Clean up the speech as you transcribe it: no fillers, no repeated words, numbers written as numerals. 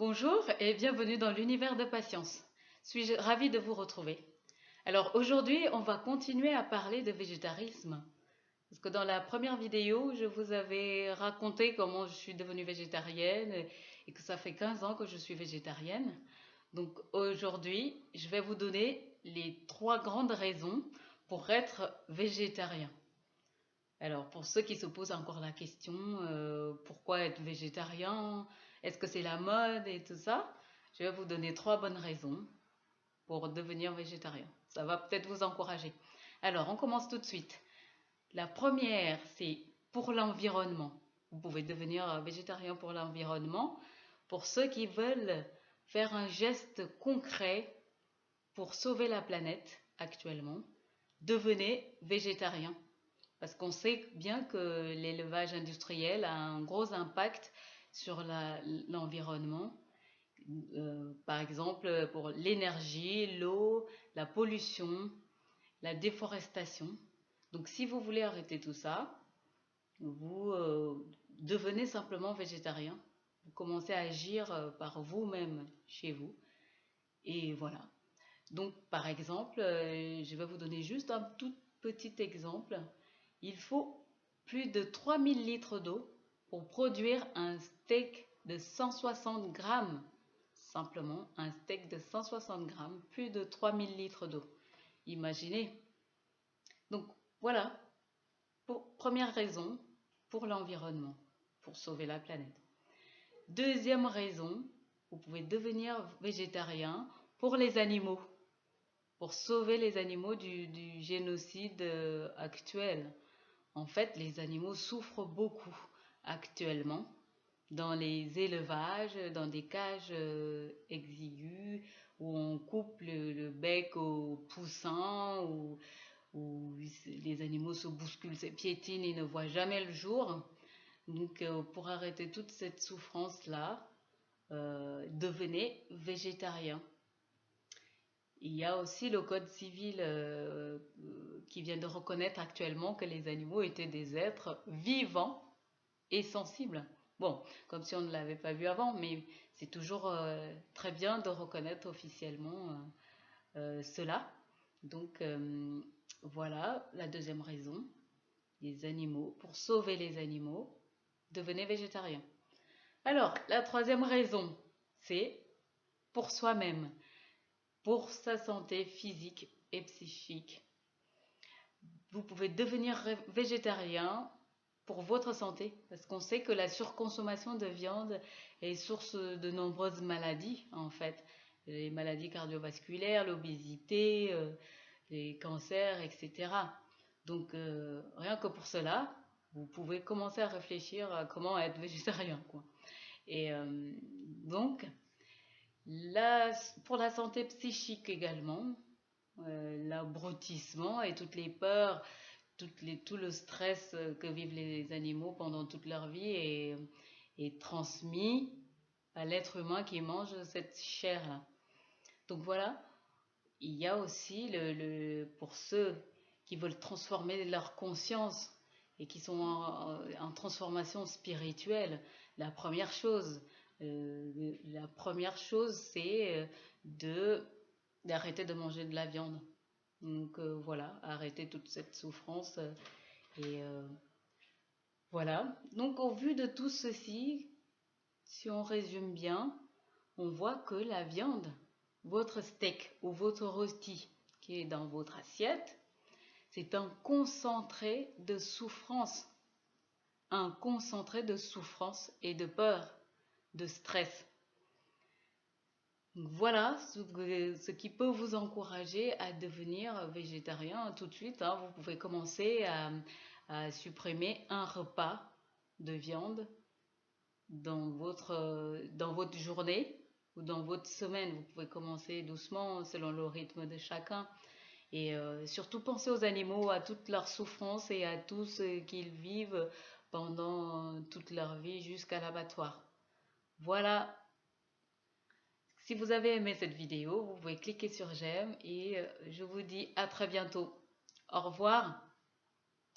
Bonjour et bienvenue dans l'univers de Patience. Suis-je ravie de vous retrouver. Alors aujourd'hui, on va continuer à parler de végétarisme. Parce que dans la première vidéo, je vous avais raconté comment je suis devenue végétarienne et que ça fait 15 ans que je suis végétarienne. Donc aujourd'hui, je vais vous donner les 3 grandes raisons pour être végétarien. Alors, pour ceux qui se posent encore la question, pourquoi être végétarien? Est-ce que c'est la mode et tout ça? Je vais vous donner 3 bonnes raisons pour devenir végétarien. Ça va peut-être vous encourager. Alors, on commence tout de suite. La première, c'est pour l'environnement. Vous pouvez devenir végétarien pour l'environnement. Pour ceux qui veulent faire un geste concret pour sauver la planète actuellement, devenez végétarien. Parce qu'on sait bien que l'élevage industriel a un gros impact sur l'environnement. Par exemple, pour l'énergie, l'eau, la pollution, la déforestation. Donc si vous voulez arrêter tout ça, vous devenez simplement végétarien. Vous commencez à agir par vous-même chez vous. Et voilà. Donc par exemple, je vais vous donner juste un tout petit exemple. Il faut plus de 3000 litres d'eau pour produire un steak de 160 grammes. Simplement, un steak de 160 grammes, plus de 3000 litres d'eau. Imaginez. Donc voilà, première raison, pour l'environnement, pour sauver la planète. Deuxième raison, vous pouvez devenir végétarien pour les animaux, pour sauver les animaux du génocide actuel. En fait, les animaux souffrent beaucoup actuellement dans les élevages, dans des cages exiguës où on coupe le bec aux poussins, où les animaux se bousculent, se piétinent et ne voient jamais le jour. Donc, pour arrêter toute cette souffrance-là, devenez végétarien. Il y a aussi le code civil qui vient de reconnaître actuellement que les animaux étaient des êtres vivants et sensibles. Bon, comme si on ne l'avait pas vu avant, mais c'est toujours très bien de reconnaître officiellement cela. Donc voilà la deuxième raison, les animaux. Pour sauver les animaux, devenez végétarien. Alors, la troisième raison, c'est pour soi-même, pour sa santé physique et psychique. Vous pouvez devenir végétarien pour votre santé, parce qu'on sait que la surconsommation de viande est source de nombreuses maladies, en fait. Les maladies cardiovasculaires, l'obésité, les cancers, etc. Donc, rien que pour cela, vous pouvez commencer à réfléchir à comment être végétarien, quoi. Et donc, pour la santé psychique également, l'abrutissement et toutes les peurs, tout le stress que vivent les animaux pendant toute leur vie est transmis à l'être humain qui mange cette chair-là. Donc voilà, il y a aussi pour ceux qui veulent transformer leur conscience et qui sont en transformation spirituelle, la première chose, c'est d'arrêter de manger de la viande. Donc voilà, arrêter toute cette souffrance. Et voilà. Donc au vu de tout ceci, si on résume bien, on voit que la viande, votre steak ou votre rôti qui est dans votre assiette, c'est un concentré de souffrance. Un concentré de souffrance et de peur, de stress. Donc voilà ce qui peut vous encourager à devenir végétarien tout de suite. Hein. Vous pouvez commencer à supprimer un repas de viande dans votre journée ou dans votre semaine. Vous pouvez commencer doucement selon le rythme de chacun. Et surtout pensez aux animaux, à toute leur souffrance et à tout ce qu'ils vivent pendant toute leur vie jusqu'à l'abattoir. Voilà. Si vous avez aimé cette vidéo, vous pouvez cliquer sur j'aime et je vous dis à très bientôt. Au revoir.